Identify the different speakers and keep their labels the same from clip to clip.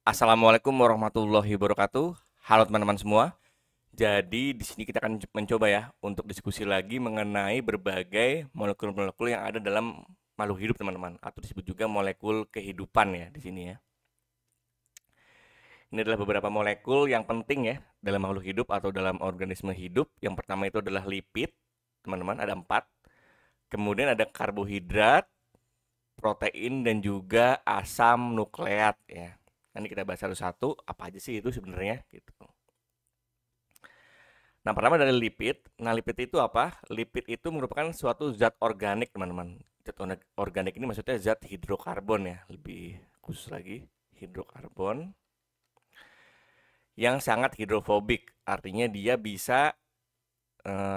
Speaker 1: Assalamualaikum warahmatullahi wabarakatuh. Halo teman-teman semua. Jadi di sini kita akan mencoba ya untuk diskusi lagi mengenai berbagai molekul-molekul yang ada dalam makhluk hidup teman-teman, atau disebut juga molekul kehidupan ya di sini ya. Ini adalah beberapa molekul yang penting ya dalam makhluk hidup atau dalam organisme hidup. Yang pertama itu adalah lipid, teman-teman, ada 4. Kemudian ada karbohidrat, protein, dan juga asam nukleat ya. Nanti kita bahas satu-satu apa aja sih itu sebenarnya gitu. Nah, pertama dari lipid. Nah, lipid itu apa? Lipid itu merupakan suatu zat organik, teman-teman. Zat organik ini maksudnya zat hidrokarbon ya, lebih khusus lagi, hidrokarbon yang sangat hidrofobik. Artinya dia bisa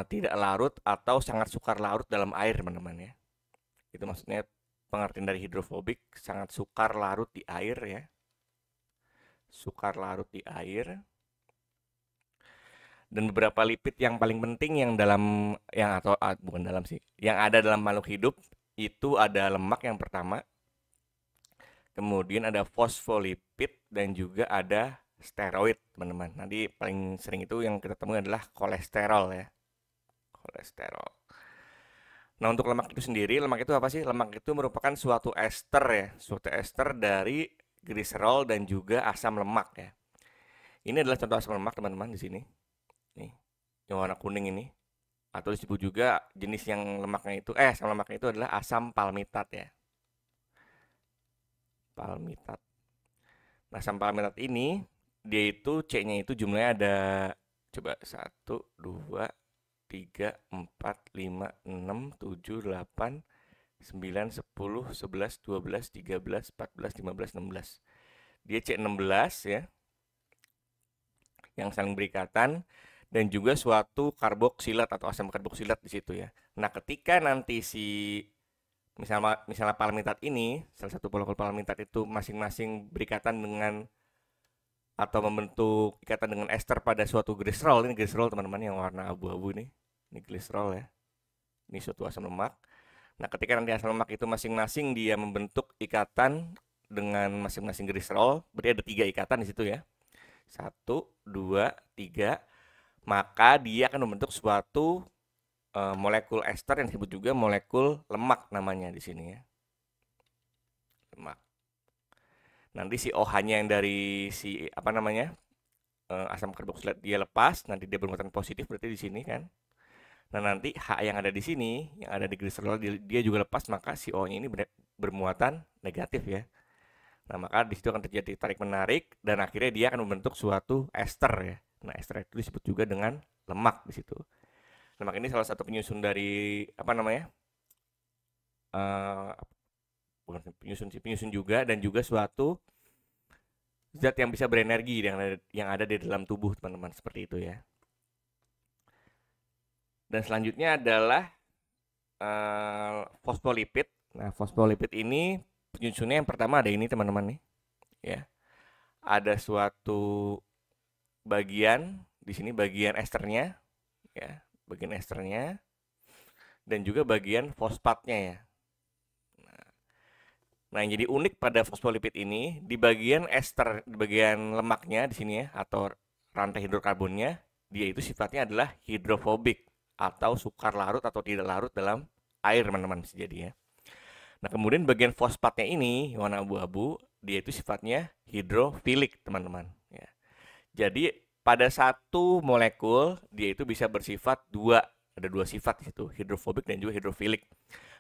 Speaker 1: tidak larut atau sangat sukar larut dalam air, teman-teman ya. Itu maksudnya pengertian dari hidrofobik, sangat sukar larut di air ya. Sukar larut di air. Dan beberapa lipid yang paling penting yang dalam yang atau bukan dalam sih, yang ada dalam makhluk hidup itu ada lemak yang pertama, kemudian ada fosfolipid dan juga ada steroid, teman-teman. Nanti paling sering itu yang kita temui adalah kolesterol ya, kolesterol. Nah, untuk lemak itu sendiri, lemak itu apa sih? Lemak itu merupakan suatu ester ya, suatu ester dari gliserol dan juga asam lemak ya. Ini adalah contoh asam lemak, teman-teman, di sini. Nih, yang warna kuning ini. Atau disebut juga jenis yang lemaknya itu asam lemaknya itu adalah asam palmitat ya. Palmitat. Nah, asam palmitat ini dia itu C-nya itu jumlahnya ada coba 1, 2, 3, 4, 5, 6, 7, 8, 9, 10, 11, 12, 13, 14, 15, 16. Dia C16 ya, yang saling berikatan dan juga suatu karboksilat atau asam karboksilat di situ ya. Nah, ketika nanti si misalnya palmitat ini, salah satu molekul palmitat itu masing-masing berikatan dengan atau membentuk ikatan dengan ester pada suatu gliserol. Ini gliserol, teman-teman, yang warna abu-abu nih. Ini gliserol ya. Ini suatu asam lemak. Nah, ketika nanti asam lemak itu masing-masing dia membentuk ikatan dengan masing-masing gliserol, berarti ada 3 ikatan di situ ya. 1, 2, 3. Maka dia akan membentuk suatu molekul ester yang disebut juga molekul lemak namanya di sini ya. Lemak. Nanti si OH-nya yang dari si apa namanya asam karboksilat dia lepas, nanti dia bermuatan positif berarti di sini kan. Nah, nanti H yang ada di sini, yang ada di gliserol dia juga lepas, maka si O-nya ini bermuatan negatif ya. Nah, maka di situ akan terjadi tarik menarik dan akhirnya dia akan membentuk suatu ester ya. Nah, ester itu disebut juga dengan lemak di situ. Lemak ini salah satu penyusun dari apa namanya? Uh, bukan penyusun sih, penyusun juga dan juga suatu zat yang bisa berenergi yang ada di dalam tubuh, teman-teman, seperti itu ya. Dan selanjutnya adalah fosfolipid. Nah, fosfolipid ini penyusunnya yang pertama ada ini, teman-teman nih, ya. Ada suatu bagian di sini bagian esternya, ya, bagian esternya dan juga bagian fosfatnya ya. Nah, yang jadi unik pada fosfolipid ini di bagian ester, di bagian lemaknya di sini ya, atau rantai hidrokarbonnya, dia itu sifatnya adalah hidrofobik atau sukar larut atau tidak larut dalam air, teman-teman, bisa jadi ya. Nah, kemudian bagian fosfatnya ini warna abu-abu, dia itu sifatnya hidrofilik, teman-teman ya. Jadi pada satu molekul dia itu bisa bersifat ada dua sifat di situ, hidrofobik dan juga hidrofilik.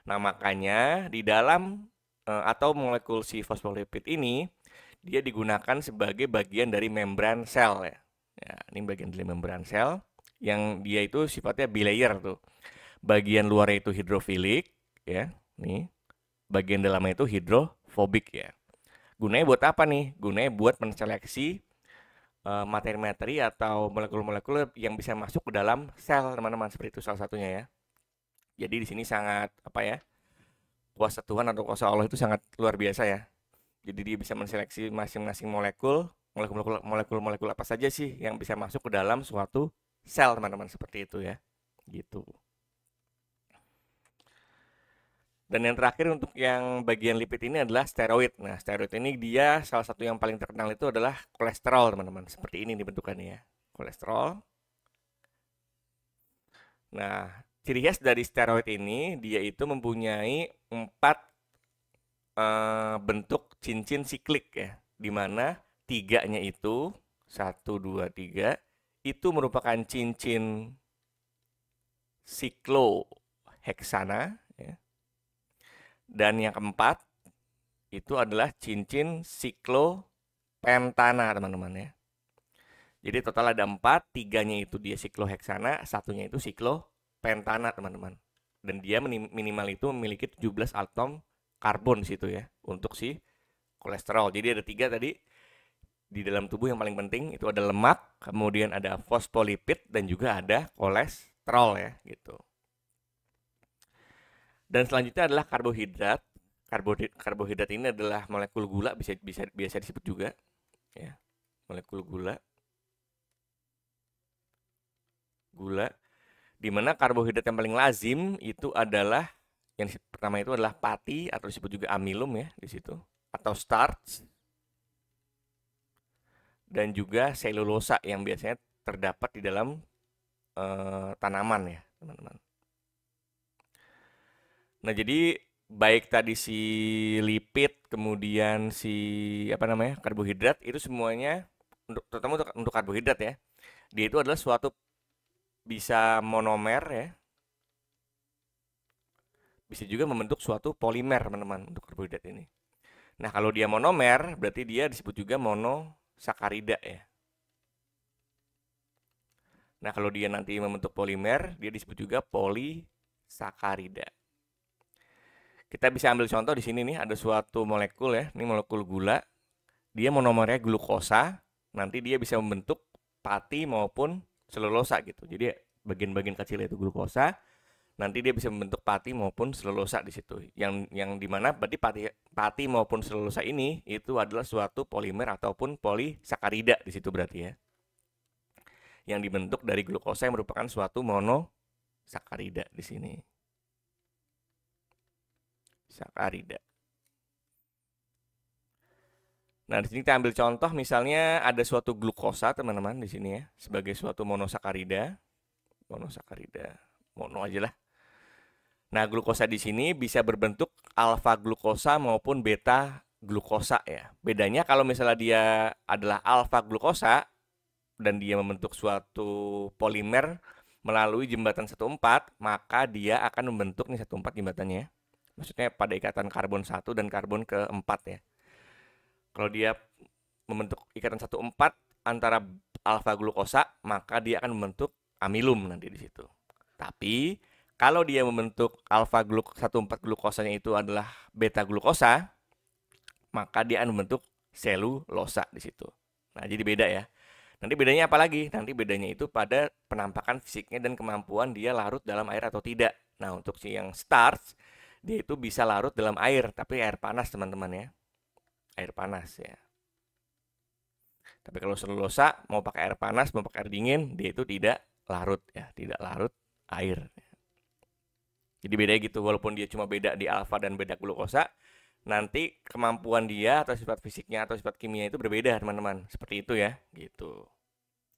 Speaker 1: Nah, makanya di dalam atau molekul si fosfolipid ini dia digunakan sebagai bagian dari membran sel ya. Ya, ini bagian dari membran sel yang dia itu sifatnya bilayer tuh. Bagian luarnya itu hidrofilik ya, nih. Bagian dalamnya itu hidrofobik ya. Gunanya buat apa nih? Gunanya buat menseleksi materi-materi atau molekul-molekul yang bisa masuk ke dalam sel, teman-teman, seperti itu salah satunya ya. Jadi di sini sangat apa ya? Kuasa Tuhan atau kuasa Allah itu sangat luar biasa ya. Jadi dia bisa menseleksi masing-masing molekul apa saja sih yang bisa masuk ke dalam suatu sel, teman-teman, seperti itu ya. Gitu. Dan yang terakhir untuk yang bagian lipid ini adalah steroid. Nah, steroid ini dia salah satu yang paling terkenal itu adalah kolesterol, teman-teman. Seperti ini bentukannya ya. Kolesterol. Nah, ciri khas dari steroid ini dia itu mempunyai 4 bentuk cincin siklik ya. Di mana 3-nya itu 1, 2, 3 itu merupakan cincin sikloheksana ya. Dan yang keempat itu adalah cincin siklopentana, teman-teman ya. Jadi total ada 4, 3-nya itu dia sikloheksana, 1-nya itu siklopentana, teman-teman. Dan dia minimal itu memiliki 17 atom karbon di situ ya untuk si kolesterol. Jadi ada 3 tadi di dalam tubuh yang paling penting itu ada lemak, kemudian ada fosfolipid dan juga ada kolesterol ya gitu. Dan selanjutnya adalah karbohidrat. Karbohidrat ini adalah molekul gula, biasa disebut juga ya. Molekul gula. Di mana karbohidrat yang paling lazim itu adalah yang pertama itu adalah pati atau disebut juga amilum ya di situ, atau starch. Dan juga selulosa yang biasanya terdapat di dalam tanaman ya, teman-teman. Nah, jadi baik tadi si lipid, kemudian si karbohidrat itu semuanya terutama untuk karbohidrat ya. Dia itu adalah suatu bisa monomer ya. Bisa juga membentuk suatu polimer, teman-teman, untuk karbohidrat ini. Nah, kalau dia monomer berarti dia disebut juga monosakarida ya. Nah, kalau dia nanti membentuk polimer, dia disebut juga polisakarida. Kita bisa ambil contoh di sini nih, ada suatu molekul ya, ini molekul gula. Dia monomernya glukosa, nanti dia bisa membentuk pati maupun selulosa gitu. Jadi bagian-bagian kecil itu glukosa, nanti dia bisa membentuk pati maupun selulosa di situ. Yang dimana berarti pati maupun selulosa ini itu adalah suatu polimer ataupun polisakarida di situ berarti ya. Yang dibentuk dari glukosa yang merupakan suatu monosakarida di sini. Sakarida. Nah, di sini kita ambil contoh misalnya ada suatu glukosa, teman-teman, di sini ya, sebagai suatu monosakarida. Mono aja lah. Nah, glukosa di sini bisa berbentuk alfa glukosa maupun beta glukosa ya. Bedanya kalau misalnya dia adalah alfa glukosa dan dia membentuk suatu polimer melalui jembatan 1,4, maka dia akan membentuk nih 1,4 jembatannya. Maksudnya pada ikatan karbon 1 dan karbon ke-4 ya. Kalau dia membentuk ikatan 1,4 antara alfa glukosa, maka dia akan membentuk amilum nanti di situ. Tapi kalau dia membentuk alfa 1,4 glukosanya itu adalah beta glukosa, maka dia akan membentuk selulosa di situ. Nah, jadi beda ya. Nanti bedanya apa lagi? Nanti bedanya itu pada penampakan fisiknya dan kemampuan dia larut dalam air atau tidak. Nah, untuk si yang starch, dia itu bisa larut dalam air, tapi air panas, teman-teman ya. Air panas ya. Tapi kalau selulosa mau pakai air panas, mau pakai air dingin, dia itu tidak larut ya, tidak larut air. Jadi bedanya gitu, walaupun dia cuma beda di alfa dan beta glukosa, nanti kemampuan dia atau sifat fisiknya atau sifat kimia itu berbeda, teman-teman. Seperti itu ya, gitu.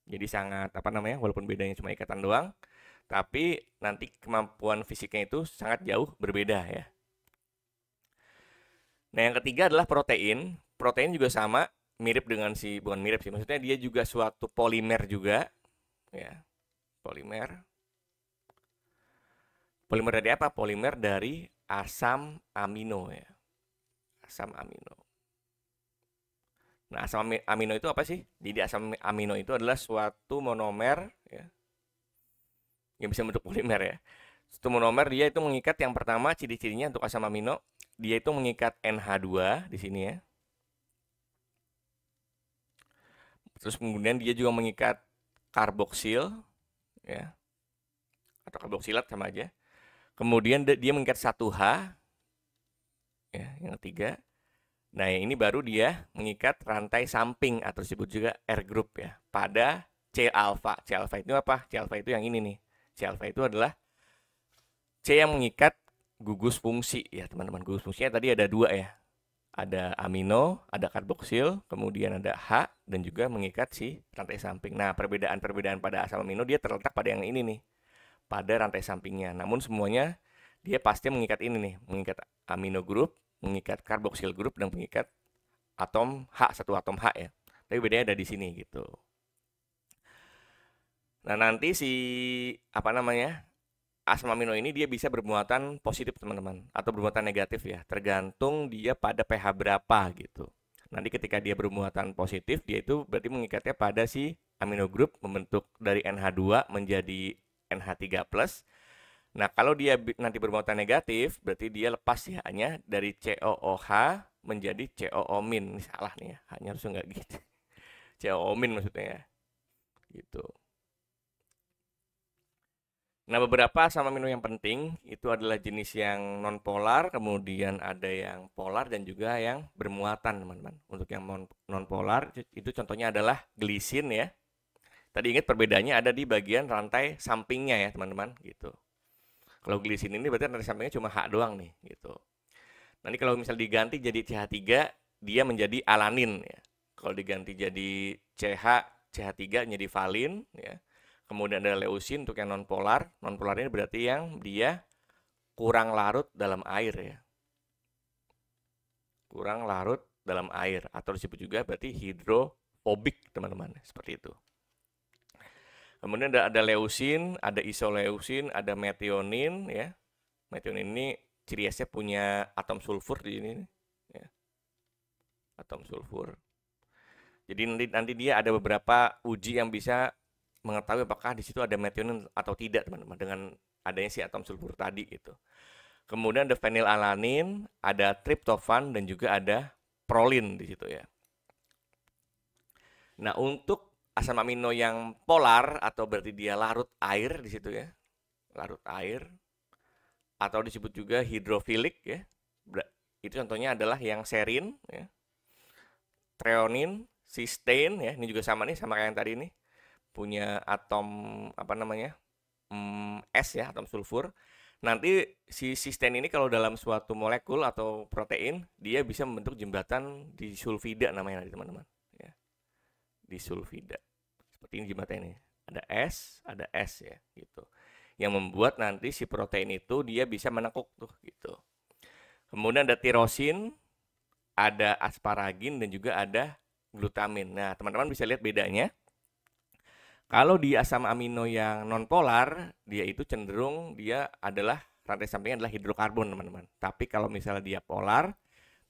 Speaker 1: Jadi sangat walaupun bedanya cuma ikatan doang, tapi nanti kemampuan fisiknya itu sangat jauh berbeda ya. Nah, yang ketiga adalah protein. Protein juga sama, bukan mirip sih, maksudnya dia juga suatu polimer juga ya. Polimer dari apa? Polimer dari asam amino ya. Asam amino. Nah, asam amino itu apa sih? Jadi asam amino itu adalah suatu monomer ya, yang bisa bentuk polimer ya. Suatu monomer dia itu mengikat, yang pertama ciri-cirinya untuk asam amino, dia itu mengikat NH2 di sini ya. Terus kemudian dia juga mengikat karboksil ya. Atau karboksilat sama aja. Kemudian dia mengikat 1H ya, yang ketiga. Nah, ini baru dia mengikat rantai samping atau disebut juga R group ya pada C alpha. C alpha itu apa? C alpha itu yang ini nih. C alpha itu adalah C yang mengikat gugus fungsi ya teman-teman. Gugus fungsinya tadi ada 2 ya. Ada amino, ada karboksil, kemudian ada H, dan juga mengikat si rantai samping. Nah, perbedaan-perbedaan pada asam amino dia terletak pada yang ini nih, pada rantai sampingnya. Namun semuanya dia pasti mengikat ini nih, mengikat amino group, mengikat karboksil group, dan mengikat atom H, satu atom H ya. Tapi bedanya ada di sini gitu. Nah, nanti si apa namanya? Asam amino ini dia bisa bermuatan positif teman-teman atau bermuatan negatif ya, tergantung dia pada pH berapa gitu. Nanti ketika dia bermuatan positif, dia itu berarti mengikatnya pada si amino group membentuk dari NH2 menjadi NH3+. Nah, kalau dia nanti bermuatan negatif, berarti dia lepas ya hanya dari COOH menjadi COO-. Ini salah nih ya, hanya harusnya nggak gitu. COO- maksudnya ya. Gitu. Nah, beberapa asam amino yang penting itu adalah jenis yang non-polar, kemudian ada yang polar dan juga yang bermuatan, teman-teman. Untuk yang non-polar itu contohnya adalah glisin ya. Tadi ingat perbedaannya ada di bagian rantai sampingnya ya, teman-teman, gitu. Kalau glisin ini berarti rantai sampingnya cuma H doang nih, gitu. Nanti kalau misal diganti jadi CH3, dia menjadi alanin ya. Kalau diganti jadi CH3 menjadi valin ya. Kemudian ada leusin untuk yang nonpolar. Nonpolar ini berarti yang dia kurang larut dalam air ya. Kurang larut dalam air atau disebut juga berarti hidrofobik teman-teman, seperti itu. Kemudian ada leusin, ada isoleusin, ada metionin ya. Metionin ini ciri khasnya punya atom sulfur di sini ya. Atom sulfur. Jadi nanti dia ada beberapa uji yang bisa mengetahui apakah di situ ada metionin atau tidak teman-teman dengan adanya si atom sulfur tadi gitu. Kemudian ada fenilalanin, ada triptofan dan juga ada prolin di situ ya. Nah, untuk asam amino yang polar atau berarti dia larut air di situ ya. Larut air atau disebut juga hidrofilik ya. Itu contohnya adalah yang serin ya. Treonin, cysteine ya. Ini juga sama nih sama kayak yang tadi nih. Punya atom apa namanya S ya, atom sulfur. Nanti si cysteine ini kalau dalam suatu molekul atau protein dia bisa membentuk jembatan di sulfida namanya teman-teman ya. Di sulfida seperti ini jembatan ini, ada S ya gitu, yang membuat nanti si protein itu dia bisa menekuk tuh gitu. Kemudian ada tirosin, ada asparagin dan juga ada glutamin. Nah teman-teman bisa lihat bedanya. Kalau di asam amino yang nonpolar, dia itu cenderung dia adalah rantai sampingnya adalah hidrokarbon, teman-teman. Tapi kalau misalnya dia polar,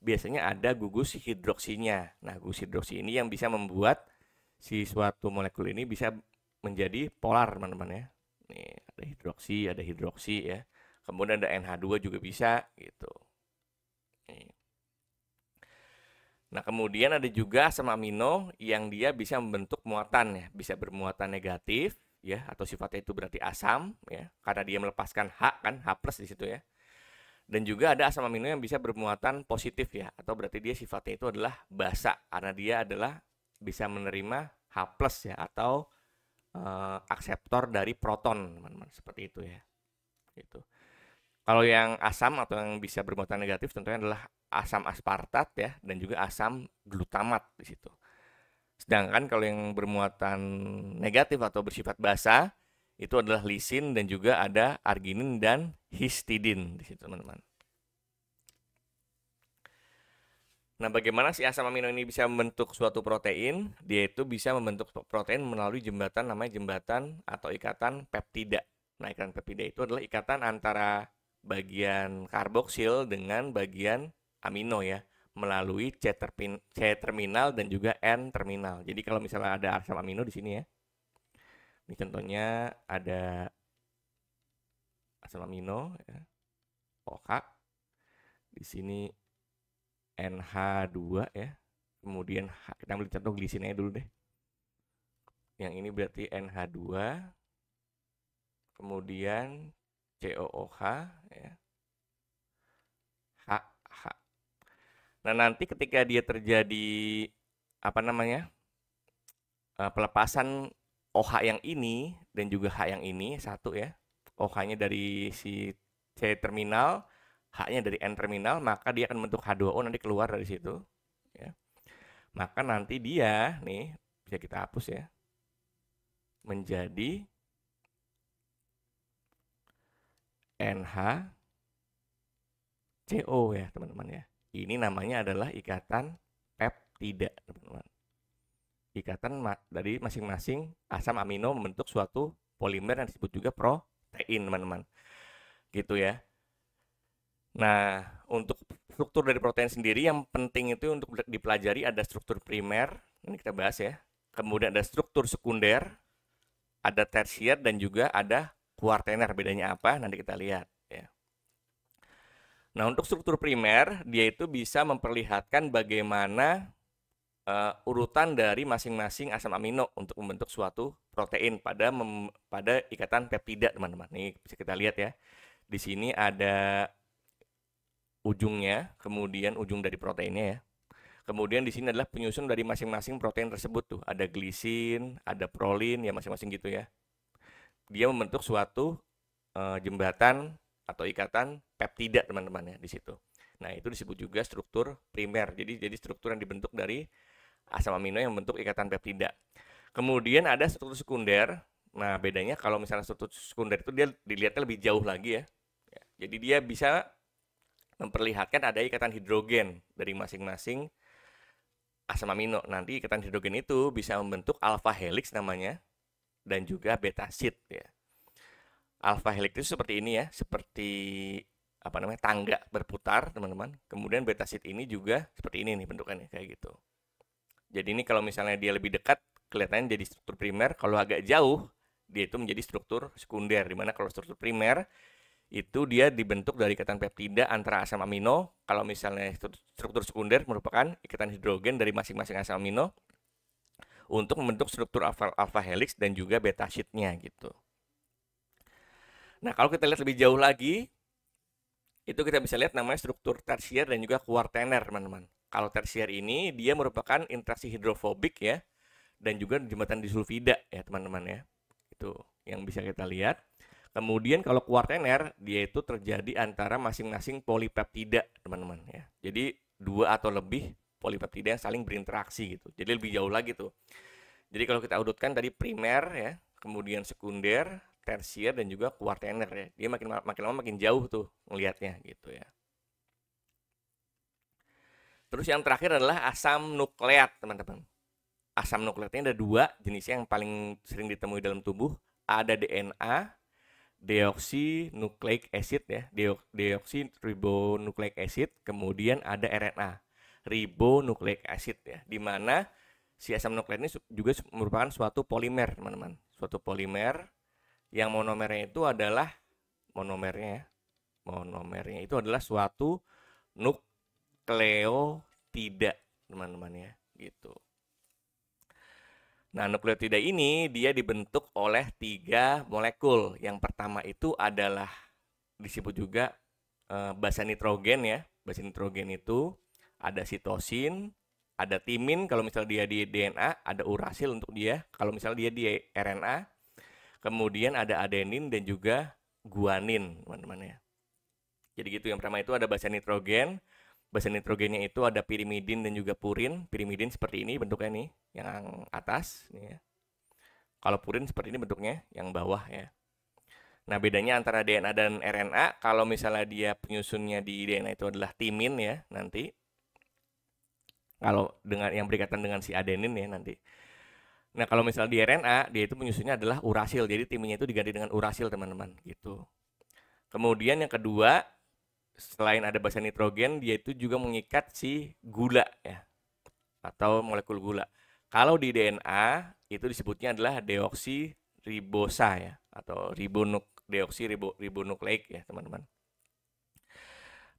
Speaker 1: biasanya ada gugus hidroksinya. Nah, gugus hidroksi ini yang bisa membuat si suatu molekul ini bisa menjadi polar, teman-teman ya. Nih, ada hidroksi ya. Kemudian ada NH2 juga bisa gitu. Nih. Nah, kemudian ada juga asam amino yang dia bisa membentuk muatan ya, bisa bermuatan negatif ya, atau sifatnya itu berarti asam ya, karena dia melepaskan H kan, H+ di situ ya. Dan juga ada asam amino yang bisa bermuatan positif ya, atau berarti dia sifatnya itu adalah basa karena dia adalah bisa menerima H+ ya, atau akseptor dari proton, teman-teman, seperti itu ya. Gitu. Kalau yang asam atau yang bisa bermuatan negatif tentunya adalah asam aspartat ya, dan juga asam glutamat di situ. Sedangkan kalau yang bermuatan negatif atau bersifat basa itu adalah lisin dan juga ada arginin dan histidin di situ, teman-teman. Nah, bagaimana si asam amino ini bisa membentuk suatu protein? Dia itu bisa membentuk protein melalui jembatan namanya jembatan atau ikatan peptida. Nah, ikatan peptida itu adalah ikatan antara bagian karboksil dengan bagian amino ya, melalui C terminal dan juga N terminal. Jadi kalau misalnya ada asam amino di sini ya. Ini contohnya ada asam amino ya, OH. Di sini NH2 ya. Kemudian kita ambil contoh glisinnya dulu deh. Yang ini berarti NH2. Kemudian COOH ya. H. Nah, nanti ketika dia terjadi apa namanya? Pelepasan OH yang ini dan juga H yang ini satu ya. OH-nya dari si C terminal H-nya dari N terminal, maka dia akan membentuk H2O nanti keluar dari situ. Ya. Maka nanti dia, nih, bisa kita hapus ya, menjadi NHCO ya teman-teman ya. Ini namanya adalah ikatan peptida teman-teman. Ikatan dari masing-masing asam amino membentuk suatu polimer yang disebut juga protein teman-teman. Gitu ya. Nah, untuk struktur dari protein sendiri yang penting itu untuk dipelajari ada struktur primer, ini kita bahas ya. Kemudian ada struktur sekunder, ada tersier dan juga ada kuartener. Bedanya apa? Nanti kita lihat ya. Nah, untuk struktur primer dia itu bisa memperlihatkan bagaimana urutan dari masing-masing asam amino untuk membentuk suatu protein pada ikatan peptida, teman-teman. Nih bisa kita lihat ya. Di sini ada ujungnya, kemudian ujung dari proteinnya ya. Kemudian di sini adalah penyusun dari masing-masing protein tersebut tuh. Ada glisin, ada prolin, ya masing-masing gitu ya. Dia membentuk suatu jembatan atau ikatan peptida teman-teman ya di situ. Nah, itu disebut juga struktur primer. Jadi struktur yang dibentuk dari asam amino yang membentuk ikatan peptida. Kemudian ada struktur sekunder. Nah, bedanya kalau misalnya struktur sekunder itu dia dilihatnya lebih jauh lagi ya. Jadi dia bisa memperlihatkan ada ikatan hidrogen dari masing-masing asam amino. Nanti ikatan hidrogen itu bisa membentuk alpha helix namanya dan juga beta sheet ya. Alpha helix itu seperti ini ya, seperti apa namanya, tangga berputar teman-teman. Kemudian beta sheet ini juga seperti ini nih bentukannya kayak gitu. Jadi ini kalau misalnya dia lebih dekat kelihatannya jadi struktur primer, kalau agak jauh dia itu menjadi struktur sekunder. Dimana kalau struktur primer itu dia dibentuk dari ikatan peptida antara asam amino. Kalau misalnya struktur sekunder merupakan ikatan hidrogen dari masing-masing asam amino untuk membentuk struktur alpha helix dan juga beta sheet-nya gitu. Nah, kalau kita lihat lebih jauh lagi, itu kita bisa lihat namanya struktur tersier dan juga kuartener, teman-teman. Kalau tersier ini dia merupakan interaksi hidrofobik ya, dan juga jembatan disulfida ya, teman-teman ya. Itu yang bisa kita lihat. Kemudian kalau kuartener dia itu terjadi antara masing-masing polipeptida, teman-teman ya. Jadi dua atau lebih polipeptida yang saling berinteraksi gitu. Jadi lebih jauh lagi tuh. Jadi kalau kita urutkan tadi primer ya, kemudian sekunder, tersier dan juga kuartener ya. Dia makin lama makin jauh tuh ngelihatnya gitu ya. Terus yang terakhir adalah asam nukleat, teman-teman. Asam nukleat ini ada dua jenisnya yang paling sering ditemui dalam tubuh. Ada DNA, deoxynucleic acid ya, deoxyribonucleic acid, kemudian ada RNA, ribonucleic acid ya, di mana si asam nukleat ini juga merupakan suatu polimer, teman-teman. Suatu polimer yang monomernya itu adalah monomernya itu adalah suatu nukleotida, teman-teman ya, gitu. Nah, nukleotida ini dia dibentuk oleh 3 molekul. Yang pertama itu adalah disebut juga basa nitrogen ya. Basa nitrogen itu ada sitosin, ada timin kalau misalnya dia di DNA, ada urasil untuk dia kalau misalnya dia di RNA. Kemudian ada adenin dan juga guanin, teman-teman ya. Jadi gitu, yang pertama itu ada basa nitrogen. Basa nitrogennya itu ada pirimidin dan juga purin. Pirimidin seperti ini bentuknya nih, yang atas nih ya. Kalau purin seperti ini bentuknya, yang bawah ya. Nah, bedanya antara DNA dan RNA, kalau misalnya dia penyusunnya di DNA itu adalah timin ya nanti. Kalau dengan yang berikatan dengan si adenin ya nanti. Nah, kalau misalnya di RNA, dia itu penyusunnya adalah urasil. Jadi timinnya itu diganti dengan urasil, teman-teman, gitu. Kemudian yang kedua, selain ada basa nitrogen, dia itu juga mengikat si gula ya, atau molekul gula. Kalau di DNA itu disebutnya adalah deoksiribosa ya, atau deoksiribonukleik ya, teman-teman.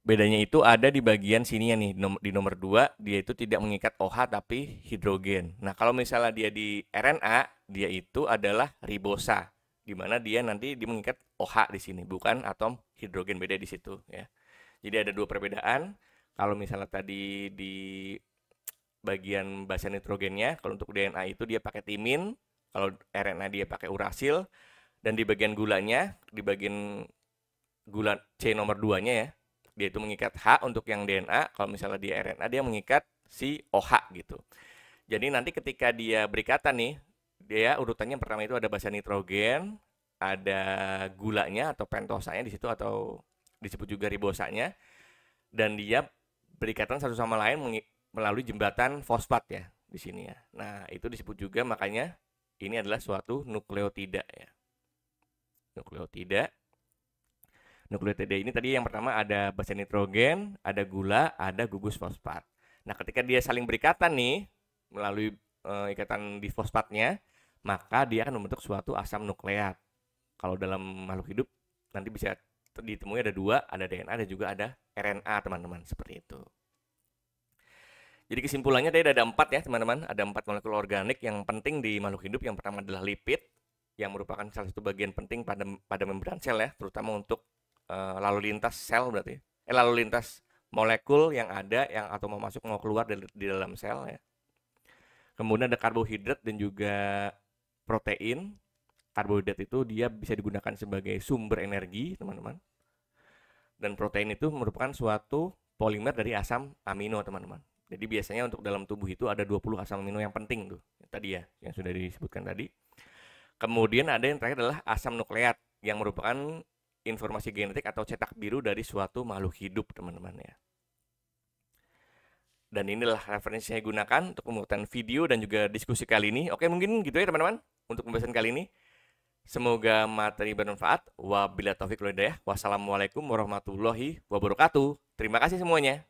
Speaker 1: Bedanya itu ada di bagian sini ya nih, di nomor 2 dia itu tidak mengikat OH tapi hidrogen. Nah, kalau misalnya dia di RNA, dia itu adalah ribosa, di mana dia nanti mengikat OH di sini, bukan atom hidrogen, beda di situ ya. Jadi ada dua perbedaan. Kalau misalnya tadi di bagian basa nitrogennya, kalau untuk DNA itu dia pakai timin, kalau RNA dia pakai urasil, dan di bagian gulanya, di bagian gula C nomor 2-nya ya, Dia itu mengikat H untuk yang DNA, kalau misalnya dia RNA dia mengikat si OH gitu. Jadi nanti ketika dia berikatan nih, dia urutannya pertama itu ada basa nitrogen, ada gulanya atau pentosanya di situ atau disebut juga ribosanya, dan dia berikatan satu sama lain melalui jembatan fosfat ya di sini ya. Nah, itu disebut juga makanya ini adalah suatu nukleotida ya. Nukleotida. Nukleotida ini tadi yang pertama ada basa nitrogen, ada gula, ada gugus fosfat. Nah, ketika dia saling berikatan nih melalui ikatan di fosfatnya, maka dia akan membentuk suatu asam nukleat. Kalau dalam makhluk hidup nanti bisa ditemui ada dua, ada DNA dan juga ada RNA teman-teman, seperti itu. Jadi kesimpulannya tadi ada 4 ya teman-teman, ada 4 molekul organik yang penting di makhluk hidup. Yang pertama adalah lipid, yang merupakan salah satu bagian penting pada membran sel ya, terutama untuk lalu lintas sel berarti, lalu lintas molekul yang ada yang atau mau masuk mau keluar di dalam sel ya. Kemudian ada karbohidrat dan juga protein. Karbohidrat itu dia bisa digunakan sebagai sumber energi teman-teman. Dan protein itu merupakan suatu polimer dari asam amino teman-teman. Jadi biasanya untuk dalam tubuh itu ada 20 asam amino yang penting tuh. Tadi ya, yang sudah disebutkan tadi. Kemudian ada yang terakhir adalah asam nukleat yang merupakan informasi genetik atau cetak biru dari suatu makhluk hidup teman-teman ya. Dan inilah referensi saya gunakan untuk pembuatan video dan juga diskusi kali ini. Oke, mungkin gitu ya teman-teman untuk pembahasan kali ini. Semoga materi bermanfaat. Wabillahi taufiq wal hidayah. Wassalamualaikum warahmatullahi wabarakatuh. Terima kasih semuanya.